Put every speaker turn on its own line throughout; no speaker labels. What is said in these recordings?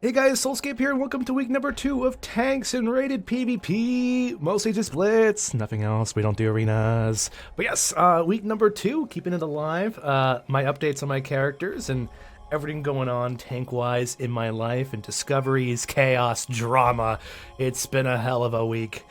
Hey guys, Soulscape here, and welcome to week number 2 of Tanks and Rated PvP. Mostly just Blitz, nothing else. We don't do arenas. But yes, week number 2, keeping it alive. My updates on my characters and everything going on tank-wise in my life, and discoveries, chaos, drama. It's been a hell of a week.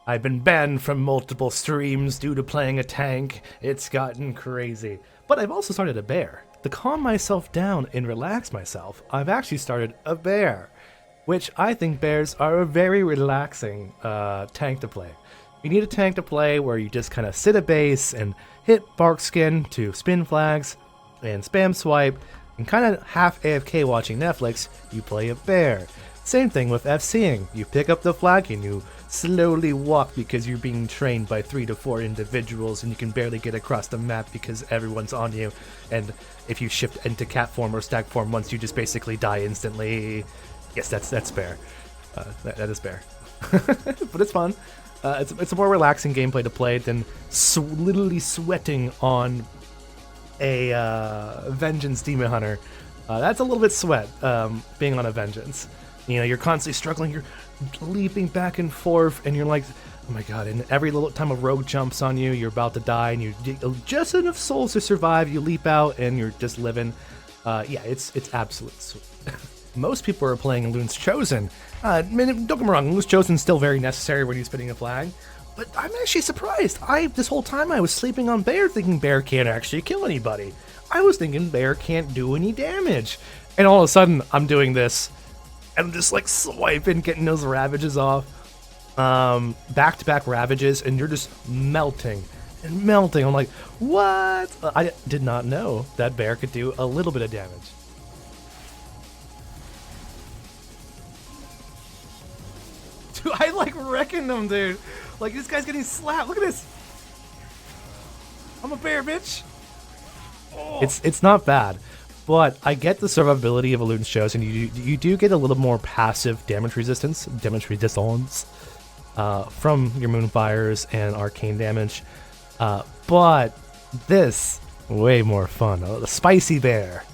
I've been banned from multiple streams due to playing a tank. It's gotten crazy. But I've also started a bear. To calm myself down and relax myself, I've actually started a bear, which I think bears are a very relaxing tank to play. You need a tank to play where you just kind of sit at base and hit Barkskin to spin flags and spam swipe, and kind of half AFK watching Netflix. You play a bear. Same thing with FCing. You pick up the flag and you slowly walk because you're being trained by 3 to 4 individuals and you can barely get across the map because everyone's on you. And if you shift into cat form or stack form once, you just basically die instantly. Yes, that's bear. That is bear. But it's fun. It's a more relaxing gameplay to play than literally sweating on a Vengeance Demon Hunter. That's a little bit sweat, being on a Vengeance. You know, you're constantly struggling, you're leaping back and forth, and you're like, oh my god, and every little time a rogue jumps on you, you're about to die, and you just enough souls to survive, you leap out, and you're just living. Yeah, it's absolute sweet. Most people are playing Loon's Chosen. Don't get me wrong, Loon's Chosen's still very necessary when you're spinning a flag, but I'm actually surprised. This whole time I was sleeping on Bear thinking Bear can't actually kill anybody. I was thinking Bear can't do any damage. And all of a sudden, I'm doing this. I'm just like swiping, getting those ravages off. Back-to-back ravages, and you're just melting and melting. I'm like, what? I did not know that Bear could do a little bit of damage. Dude, I like wrecking them, dude. Like, this guy's getting slapped. Look at this. I'm a bear, bitch. Oh. It's not bad. But I get the survivability of Loon's Chosen, and you do get a little more passive damage resistance from your Moonfires and arcane damage. But this, way more fun. The Spicy Bear.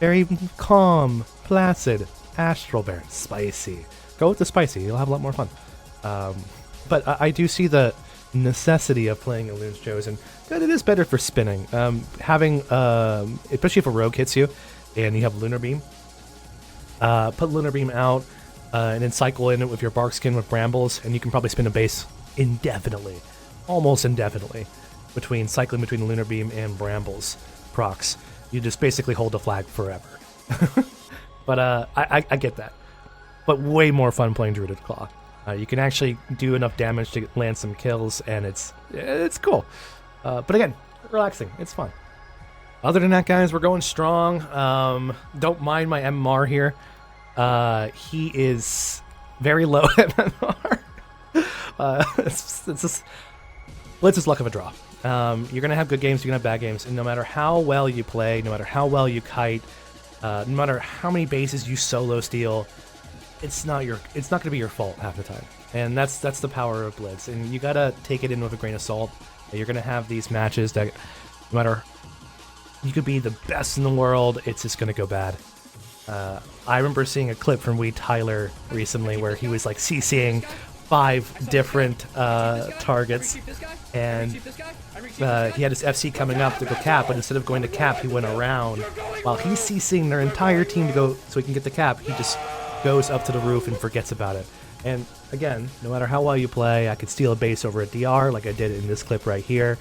Very calm, placid, astral bear. Spicy. Go with the spicy, you'll have a lot more fun. But I do see the necessity of playing a Loon's Chosen. That it is better for spinning. Having, especially if a rogue hits you and you have Lunar Beam, put Lunar Beam out and then cycle in it with your Barkskin with Brambles, and you can probably spin a base indefinitely, almost indefinitely, cycling between Lunar Beam and Brambles procs. You just basically hold the flag forever. But I get that. But way more fun playing Druided Claw. You can actually do enough damage to land some kills, and it's cool. But again, relaxing. It's fun. Other than that, guys, we're going strong. Don't mind my MMR here. He is very low MMR. It's just Blitz is luck of a draw. You're going to have good games, you're going to have bad games, and no matter how well you play, no matter how well you kite, no matter how many bases you solo steal, it's not going to be your fault half the time. And that's the power of Blitz, and you gotta take it in with a grain of salt. You're gonna have these matches that, no matter, you could be the best in the world, it's just gonna go bad. I remember seeing a clip from Wee Tyler recently where he was like CCing 5 different targets, and he had his FC coming up to go cap, but instead of going to cap, he went around while he's CCing their entire team to go so he can get the cap. He just goes up to the roof and forgets about it. And again, no matter how well you play, I could steal a base over a DR like I did in this clip right here.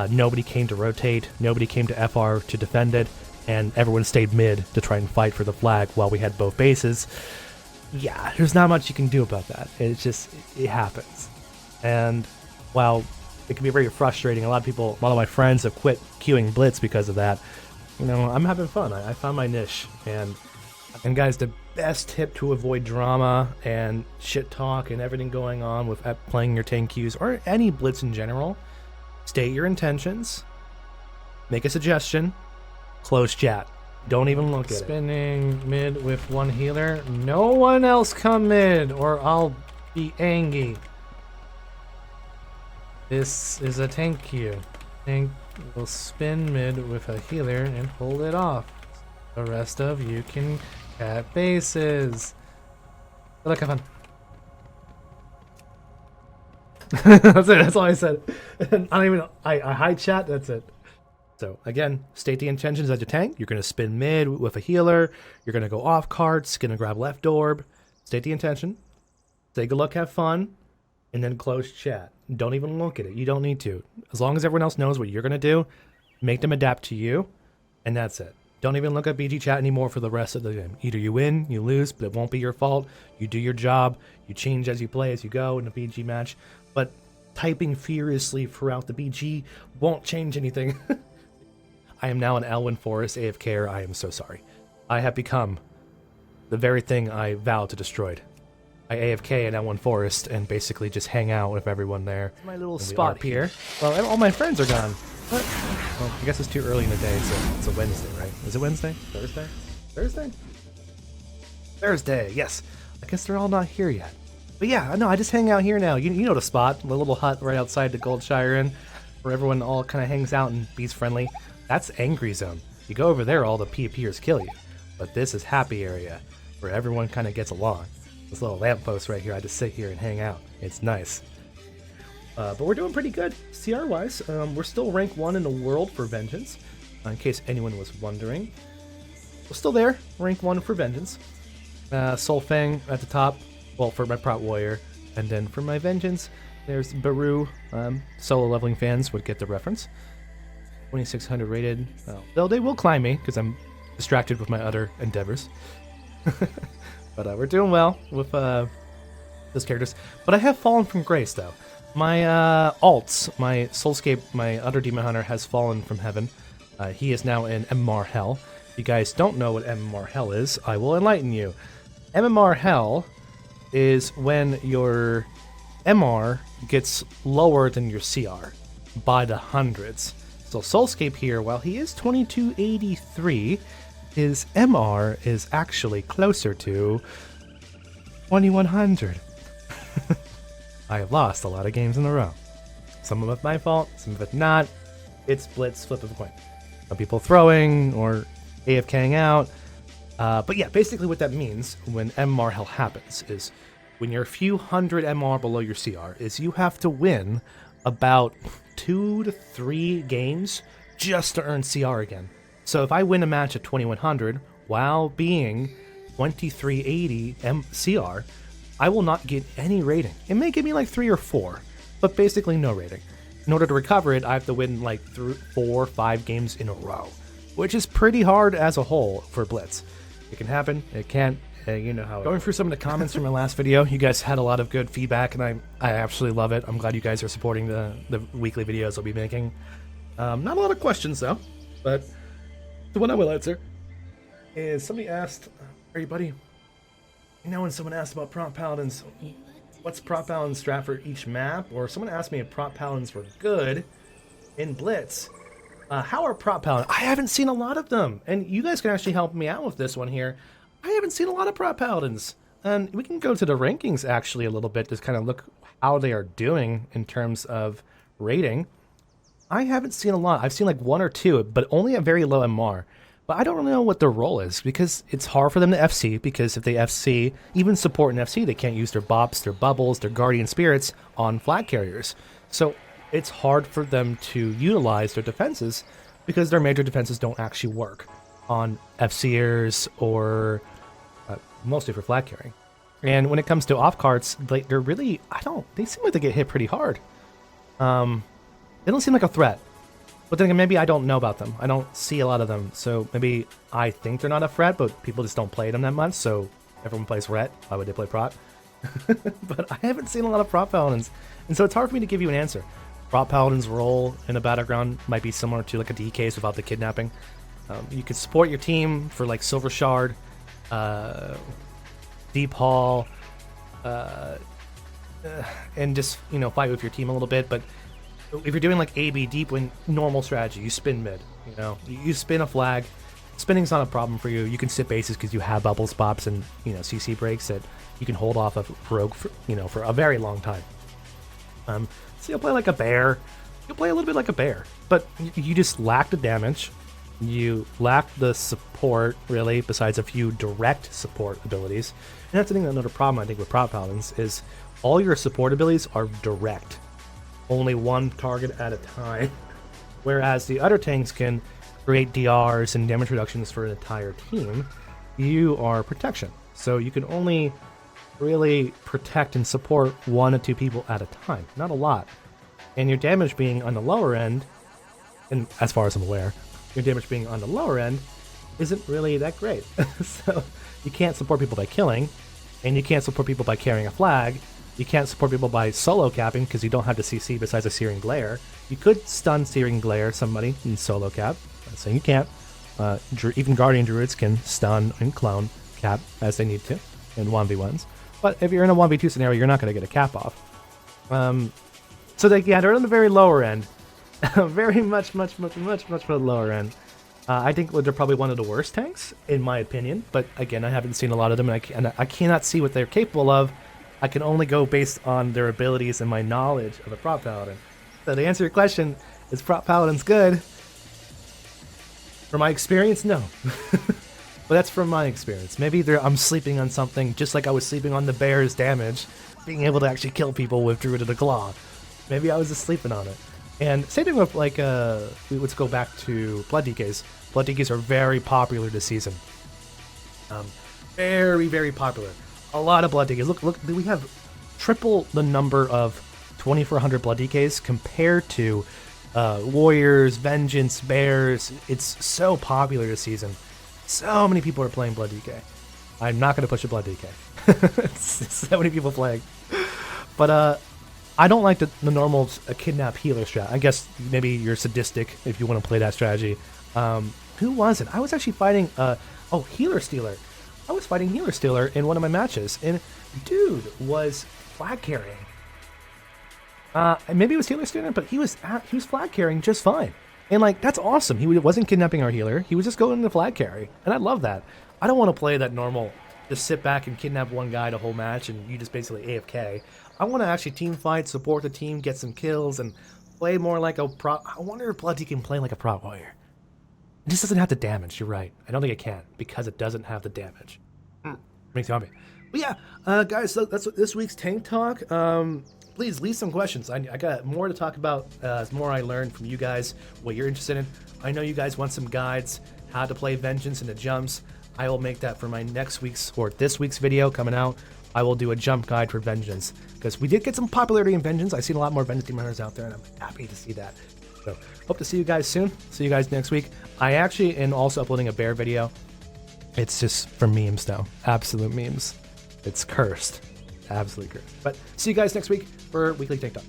Nobody came to rotate, nobody came to FR to defend it, and everyone stayed mid to try and fight for the flag while we had both bases. Yeah, there's not much you can do about that. It's just, it happens. And while it can be very frustrating, a lot of my friends have quit queuing Blitz because of that. You know, I'm having fun. I found my niche. And guys, the best tip to avoid drama and shit talk and everything going on with playing your tank queues or any Blitz in general, state your intentions, make a suggestion, close chat. Don't even look at it. Spinning mid with one healer. No one else come mid or I'll be angry. This is a tank queue. Tank will spin mid with a healer and hold it off. The rest of you can At bases. Good luck, have fun. That's it. That's all I said. I hide chat. That's it. So again, state the intentions as your tank. You're gonna spin mid with a healer. You're gonna go off cards. Gonna grab left orb. State the intention. Say good luck, have fun, and then close chat. Don't even look at it. You don't need to. As long as everyone else knows what you're gonna do, make them adapt to you, and that's it. Don't even look at BG chat anymore for the rest of the game. Either you win, you lose, but it won't be your fault. You do your job. You change as you play, as you go in a BG match. But typing furiously throughout the BG won't change anything. I am now an Elwyn Forest AFKer. I am so sorry. I have become the very thing I vowed to destroy. I AFK in Elwyn Forest and basically just hang out with everyone there. My little spot here. Well, all my friends are gone. What? Well, I guess it's too early in the day. It's a Wednesday, right? Is it Wednesday? Thursday? Thursday? Thursday, yes. I guess they're all not here yet. But yeah, no, I just hang out here now. You know the spot, the little hut right outside the Goldshire Inn, where everyone all kind of hangs out and be's friendly. That's Angry Zone. You go over there, all the PvPers kill you. But this is Happy Area, where everyone kind of gets along. This little lamppost right here, I just sit here and hang out. It's nice. But we're doing pretty good CR-wise. We're still rank 1 in the world for Vengeance, in case anyone was wondering. We're still there, rank 1 for Vengeance. Soul Fang at the top, well, for my Prot Warrior. And then for my Vengeance, there's Baru. Solo leveling fans would get the reference. 2600 rated. Though they will climb me, because I'm distracted with my other endeavors. But we're doing well with those characters. But I have fallen from grace, though. My alts, my Soulscape, my other Demon Hunter has fallen from heaven. He is now in MMR Hell. If you guys don't know what MMR Hell is, I will enlighten you. MMR Hell is when your MR gets lower than your CR by the hundreds. So Soulscape here, while he is 2283, his MR is actually closer to 2100. I have lost a lot of games in a row. Some of it my fault, some of it not. It's Blitz, flip of a coin. Some people throwing or AFKing out. But yeah, basically what that means when MMR Hell happens is when you're a few hundred MR below your CR is you have to win about 2 to 3 games just to earn CR again. So if I win a match at 2100 while being 2380 CR, I will not get any rating. It may give me like 3 or 4, but basically no rating. In order to recover it, I have to win like 4 or 5 games in a row, which is pretty hard as a whole for Blitz. It can happen, it can't, you know how. Going through some of the comments from my last video, you guys had a lot of good feedback, and I absolutely love it. I'm glad you guys are supporting the weekly videos I'll be making. Not a lot of questions though, but the one I will answer is somebody asked, hey buddy, you know when someone asked about Prot Paladins, what's Prot Paladins strat for each map? Or someone asked me if Prot Paladins were good in Blitz. How are Prot Paladins? I haven't seen a lot of them, and you guys can actually help me out with this one here. I haven't seen a lot of Prot Paladins, and we can go to the rankings actually a little bit to kind of look how they are doing in terms of rating. I haven't seen a lot. I've seen like 1 or 2, but only a very low MR. But I don't really know what their role is, because it's hard for them to FC, because if they FC, even support in FC, they can't use their bops, their bubbles, their guardian spirits on flag carriers. So it's hard for them to utilize their defenses, because their major defenses don't actually work on FCers or mostly for flag carrying. And when it comes to off cards, they're really, they seem like they get hit pretty hard. They don't seem like a threat. But then again, maybe I don't know about them. I don't see a lot of them, so maybe I think they're not a threat, but people just don't play them that much, so everyone plays Ret. Why would they play Prot? But I haven't seen a lot of Prot Paladins, and so it's hard for me to give you an answer. Prot Paladins' role in a battleground might be similar to like a DK's without the kidnapping. You could support your team for like Silver Shard, Deep Hall, and just, you know, fight with your team a little bit, but if you're doing like AB deep win normal strategy, you spin mid, you know, you spin a flag. Spinning's not a problem for you. You can sit bases because you have bubbles, bops, and, you know, CC breaks that you can hold off of rogue for, you know, for a very long time. So you'll play like a bear. You'll play a little bit like a bear, but you just lack the damage. You lack the support, really, besides a few direct support abilities. And that's another problem, I think, with Prot Paladins, is all your support abilities are direct. Only one target at a time. Whereas the other tanks can create DRs and damage reductions for an entire team. You are protection. So you can only really protect and support 1 or 2 people at a time. Not a lot. And your damage being on the lower end, and as far as I'm aware, your damage being on the lower end isn't really that great. So you can't support people by killing, and you can't support people by carrying a flag. You can't support people by solo capping because you don't have the CC besides a Searing Glare. You could stun Searing Glare somebody in solo cap. I'm saying you can't. Even Guardian Druids can stun and clone cap as they need to in 1v1s. But if you're in a 1v2 scenario, you're not going to get a cap off. So they're on the very lower end. Very much for the lower end. I think they're probably one of the worst tanks, in my opinion. But again, I haven't seen a lot of them, and I cannot see what they're capable of. I can only go based on their abilities and my knowledge of a Prot Paladin. So to answer your question, is Prot Paladins good? From my experience, no. But that's from my experience. Maybe I'm sleeping on something, just like I was sleeping on the bear's damage, being able to actually kill people with Druid of the Claw. Maybe I was just sleeping on it. And same thing with, like, let's go back to Blood DKs. Blood DKs are very popular this season. Very, very popular. A lot of Blood DKs. Look, we have triple the number of 2400 Blood DKs compared to Warriors, Vengeance, Bears. It's so popular this season. So many people are playing Blood DK. I'm not going to push a Blood DK. So many people playing. But I don't like the normal kidnap healer strat. I guess maybe you're sadistic if you want to play that strategy. Who was it? I was actually fighting Healer Stealer. I was fighting Healer Stealer in one of my matches, and dude was flag carrying. Maybe it was Healer Stealer, but he was flag carrying just fine. And like, that's awesome. He wasn't kidnapping our healer. He was just going to flag carry, and I love that. I don't want to play that normal, just sit back and kidnap one guy the whole match, and you just basically AFK. I want to actually team fight, support the team, get some kills, and play more like a Prot. I wonder if Blood DK can play like a Prot Warrior. It just doesn't have the damage. You're right. I don't think it can because it doesn't have the damage. Makes me happy. But yeah, guys, so that's this week's tank talk. Please leave some questions. I got more to talk about as more I learn from you guys, what you're interested in. I know you guys want some guides, how to play Vengeance and the jumps. I will make that for my next week's or this week's video coming out. I will do a jump guide for Vengeance because we did get some popularity in Vengeance. I've seen a lot more Vengeance Demon Hunters out there, and I'm happy to see that. So hope to see you guys soon. See you guys next week. I actually am also uploading a bear video. It's just for memes now. Absolute memes. It's cursed. Absolutely cursed. But see you guys next week for Weekly Tank Talk.